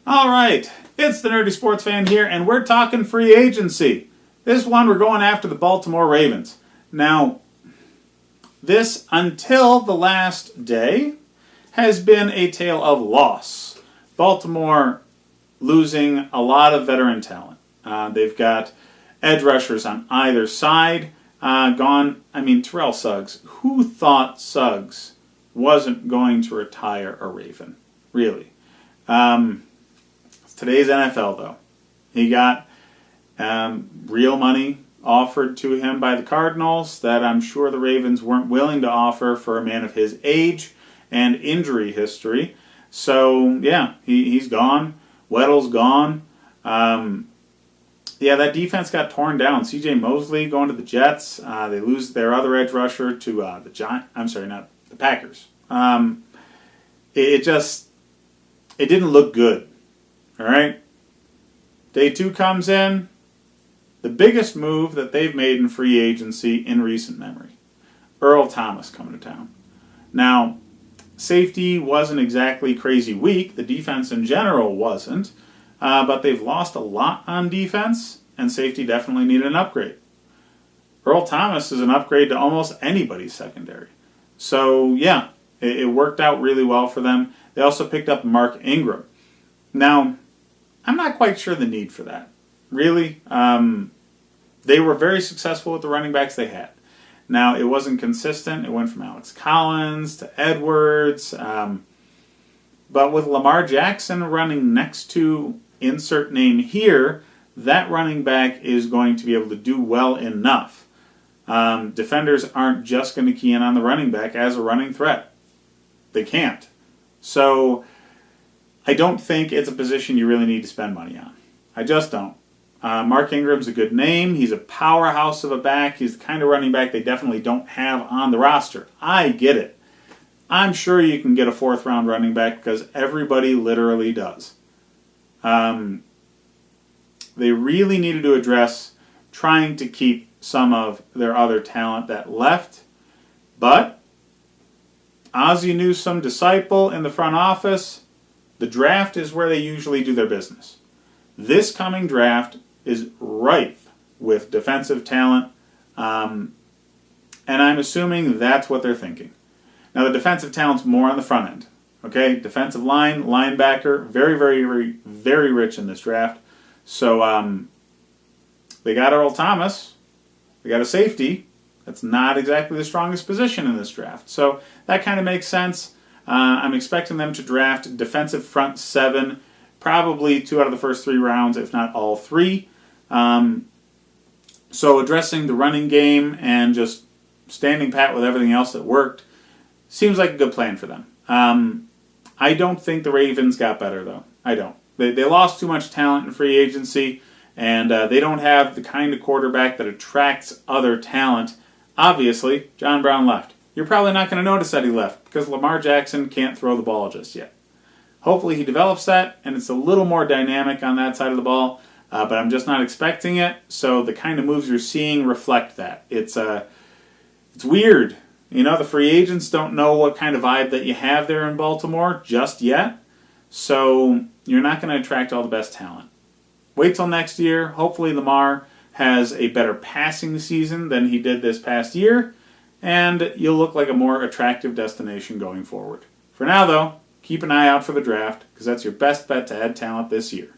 All right, it's the Nerdy Sports Fan here, and we're talking free agency. This one, we're going after the Baltimore Ravens. Now, this, until the last day, has been a tale of loss. Baltimore losing a lot of veteran talent. They've got edge rushers on either side gone. I mean, Terrell Suggs. Who thought Suggs wasn't going to retire a Raven? Really? Today's NFL, though. He got real money offered to him by the Cardinals that I'm sure the Ravens weren't willing to offer for a man of his age and injury history. So, yeah, he's gone. Weddle's gone. Yeah, that defense got torn down. C.J. Mosley going to the Jets. They lose their other edge rusher to the Packers. It didn't look good. All right? Day 2 comes in. The biggest move that they've made in free agency in recent memory. Earl Thomas coming to town. Now, safety wasn't exactly crazy weak. The defense in general wasn't. But they've lost a lot on defense, and safety definitely needed an upgrade. Earl Thomas is an upgrade to almost anybody's secondary. So, yeah, it worked out really well for them. They also picked up Mark Ingram. Now, I'm not quite sure the need for that. Really, they were very successful with the running backs they had. Now, it wasn't consistent. It went from Alex Collins to Edwards. But with Lamar Jackson running next to insert name here, that running back is going to be able to do well enough. Defenders aren't just going to key in on the running back as a running threat. They can't. So, I don't think it's a position you really need to spend money on. I just don't. Mark Ingram's a good name. He's a powerhouse of a back. He's the kind of running back they definitely don't have on the roster. I get it. I'm sure you can get a 4th-round running back because everybody literally does. They really needed to address trying to keep some of their other talent that left. But Ozzie Newsome disciple in the front office, the draft is where they usually do their business. This coming draft is rife with defensive talent, and I'm assuming that's what they're thinking. Now, the defensive talent's more on the front end. Okay, defensive line, linebacker, very, very, very, very rich in this draft. So they got Earl Thomas. They got a safety. That's not exactly the strongest position in this draft. So that kind of makes sense. I'm expecting them to draft defensive front 7, probably 2 out of the first 3 rounds, if not all 3. So addressing the running game and just standing pat with everything else that worked seems like a good plan for them. I don't think the Ravens got better, though. I don't. They lost too much talent in free agency, and they don't have the kind of quarterback that attracts other talent. Obviously, John Brown left. You're probably not going to notice that he left because Lamar Jackson can't throw the ball just yet. Hopefully he develops that, and it's a little more dynamic on that side of the ball, but I'm just not expecting it, so the kind of moves you're seeing reflect that. It's weird. You know, the free agents don't know what kind of vibe that you have there in Baltimore just yet, so you're not going to attract all the best talent. Wait till next year. Hopefully Lamar has a better passing season than he did this past year, and you'll look like a more attractive destination going forward. For now, though, keep an eye out for the draft, because that's your best bet to add talent this year.